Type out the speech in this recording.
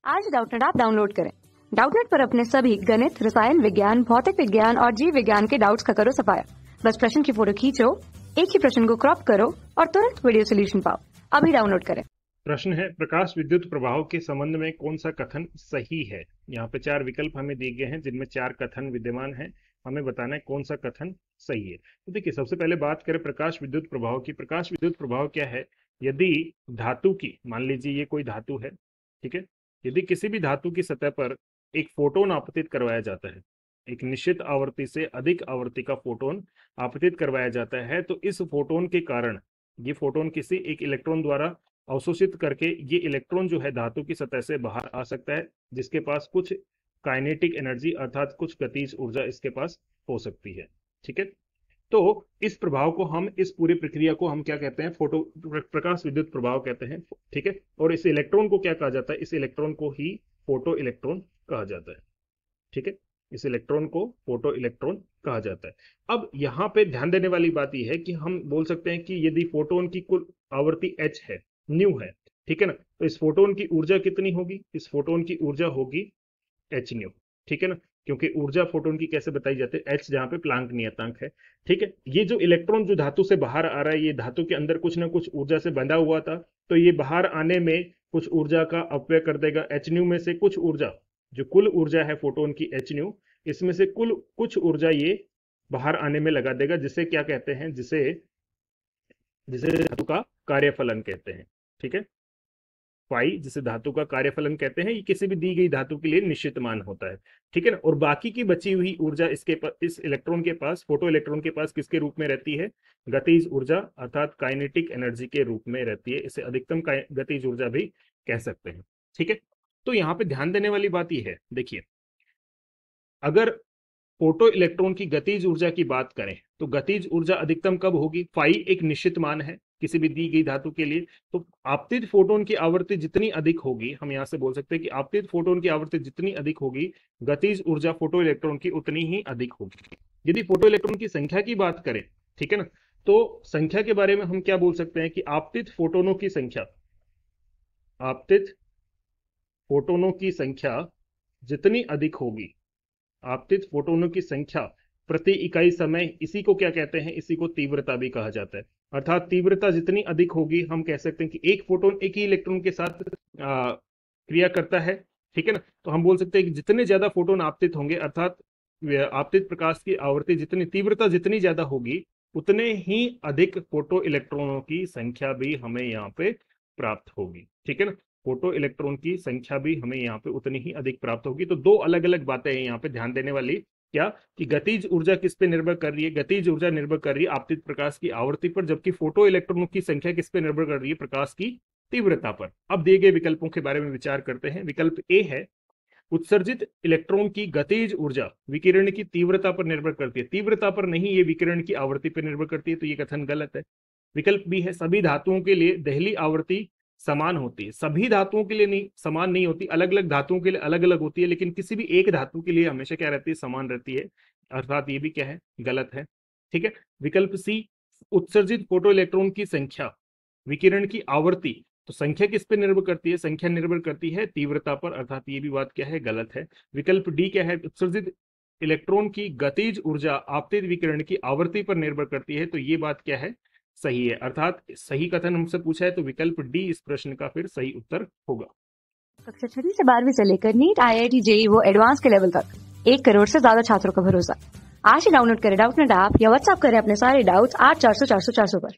आज Doubtnut app download करें। Doubtnut पर अपने सभी गणित, रसायन विज्ञान, भौतिक विज्ञान और जीव विज्ञान के डाउट्स का करो सफाया। बस प्रश्न की फोटो खींचो, एक ही प्रश्न को क्रॉप करो और तुरंत वीडियो सोल्यूशन पाओ। अभी डाउनलोड करें। प्रश्न है, प्रकाश विद्युत प्रभाव के संबंध में कौन सा कथन सही है। यहाँ पे 4 विकल्प हमें दिए गए हैं जिनमें 4 कथन विद्यमान हैं। हमें बताना है कौन सा कथन सही है। तो देखिए, सबसे पहले बात करें प्रकाश विद्युत प्रभाव की। प्रकाश विद्युत प्रभाव क्या है? यदि धातु की, मान लीजिए ये कोई धातु है, ठीक है, यदि किसी भी धातु की सतह पर एक फोटोन आपतित करवाया जाता है, एक निश्चित आवृत्ति से अधिक आवृत्ति का फोटोन आपतित करवाया जाता है, तो इस फोटोन के कारण ये फोटोन किसी एक इलेक्ट्रॉन द्वारा अवशोषित करके ये इलेक्ट्रॉन जो है धातु की सतह से बाहर आ सकता है, जिसके पास कुछ काइनेटिक एनर्जी अर्थात कुछ गतिज ऊर्जा इसके पास हो सकती है। ठीक है, तो इस प्रभाव को हम, इस पूरी प्रक्रिया को हम क्या कहते हैं? प्रकाश विद्युत प्रभाव कहते हैं। ठीक है, और इस इलेक्ट्रॉन को क्या कहा जाता है? इस इलेक्ट्रॉन को ही फोटो इलेक्ट्रॉन कहा जाता है। ठीक है, इस इलेक्ट्रॉन को फोटो इलेक्ट्रॉन कहा जाता है। अब यहाँ पे ध्यान देने वाली बात यह है कि हम बोल सकते हैं कि यदि फोटोन की कुल आवृत्ति h है, न्यू है, ठीक है ना, तो इस फोटोन की ऊर्जा कितनी होगी? इस फोटोन की ऊर्जा होगी h न्यू। ठीक है ना, क्योंकि ऊर्जा फोटोन की कैसे बताई जाती है? h, जहां पे प्लांक नियतांक है। ठीक है, ये जो इलेक्ट्रॉन जो धातु से बाहर आ रहा है, ये धातु के अंदर कुछ ना कुछ ऊर्जा से बंधा हुआ था, तो ये बाहर आने में कुछ ऊर्जा का अपव्यय कर देगा। h न्यू में से कुछ ऊर्जा, जो कुल ऊर्जा है फोटोन की h न्यू, इसमें से कुछ ऊर्जा ये बाहर आने में लगा देगा, जिसे क्या कहते हैं? जिसे धातु का कार्यफलन कहते हैं। ठीक है, फाई, जिसे धातु का कार्यफलन कहते हैं, ये किसी भी दी गई धातु के लिए निश्चित मान होता है। ठीक है ना, और बाकी की बची हुई ऊर्जा इस इलेक्ट्रॉन के पास, फोटो इलेक्ट्रॉन के पास किसके रूप में रहती है? गतिज ऊर्जा अर्थात काइनेटिक एनर्जी के रूप में रहती है। इसे अधिकतम गतिज ऊर्जा भी कह सकते हैं। ठीक है, तो यहाँ पे ध्यान देने वाली बात यह है, देखिए, अगर फोटो इलेक्ट्रॉन की गतिज ऊर्जा की बात करें तो गतिज ऊर्जा अधिकतम कब होगी? फाई एक निश्चित मान है किसी भी दी गई धातु के लिए, तो आपतित फोटोन की आवृत्ति जितनी अधिक होगी, हम यहां से बोल सकते हैं कि आपतित फोटोन की आवृत्ति जितनी अधिक होगी, गतिज ऊर्जा फोटो इलेक्ट्रॉन की उतनी ही अधिक होगी। यदि फोटो इलेक्ट्रॉन की संख्या की बात करें, ठीक है ना, तो संख्या के बारे में हम क्या बोल सकते हैं कि आपतित फोटोनों की संख्या, आपतित फोटोनों की संख्या जितनी अधिक होगी, आपतित फोटोनों की संख्या प्रति इकाई समय, इसी को क्या कहते हैं? इसी को तीव्रता भी कहा जाता है। अर्थात तीव्रता जितनी अधिक होगी, हम कह सकते हैं कि एक फोटोन एक ही इलेक्ट्रॉन के साथ क्रिया करता है। ठीक है ना, तो हम बोल सकते हैं कि जितने ज्यादा फोटोन आपतित होंगे, अर्थात आपतित प्रकाश की आवृत्ति जितनी, तीव्रता जितनी ज्यादा होगी, उतने ही अधिक फोटो इलेक्ट्रॉनों की संख्या भी हमें यहाँ पे प्राप्त होगी। ठीक है ना, फोटो इलेक्ट्रॉन की संख्या भी हमें यहाँ पे उतनी ही अधिक प्राप्त होगी। तो दो अलग अलग बातें हैं यहाँ पे ध्यान देने वाली। क्या कि गतिज ऊर्जा किस पे निर्भर कर रही है? गतिज ऊर्जा निर्भर कर रही है आपतित प्रकाश की आवृत्ति पर, जबकि फोटो इलेक्ट्रॉनों की संख्या किस पे निर्भर कर रही है? प्रकाश की तीव्रता पर। अब दिए गए विकल्पों के बारे में विचार करते हैं। विकल्प ए है, उत्सर्जित इलेक्ट्रॉन की गतिज ऊर्जा विकिरण की तीव्रता पर निर्भर करती है। तीव्रता पर नहीं, ये विकिरण की आवृत्ति पर निर्भर करती है, तो ये कथन गलत है। विकल्प बी है, सभी धातुओं के लिए दहली आवृत्ति समान होती है। सभी धातुओं के लिए नहीं, समान नहीं होती, अलग अलग धातुओं के लिए अलग अलग होती है, लेकिन किसी भी एक धातु के लिए हमेशा क्या रहती है? समान रहती है। अर्थात ये भी क्या है? गलत है। ठीक है, विकल्प सी, उत्सर्जित फोटो इलेक्ट्रॉन की संख्या विकिरण की आवृत्ति, तो संख्या किस पे निर्भर करती है? संख्या निर्भर करती है तीव्रता पर, अर्थात ये भी बात क्या है? गलत है। विकल्प डी क्या है? उत्सर्जित इलेक्ट्रॉन की गतिज ऊर्जा आपतित विकिरण की आवृत्ति पर निर्भर करती है, तो ये बात क्या है? सही है। अर्थात सही कथन हमसे पूछा है, तो विकल्प डी इस प्रश्न का फिर सही उत्तर होगा। कक्षा 6 से 12वीं से लेकर नीट, IIT, JEE वो एडवांस के लेवल तक 1 करोड़ से ज्यादा छात्रों का भरोसा। आज ही डाउनलोड करें डाउटनेट ऐप या व्हाट्सएप करें अपने सारे डाउट्स 8400 400 400 पर।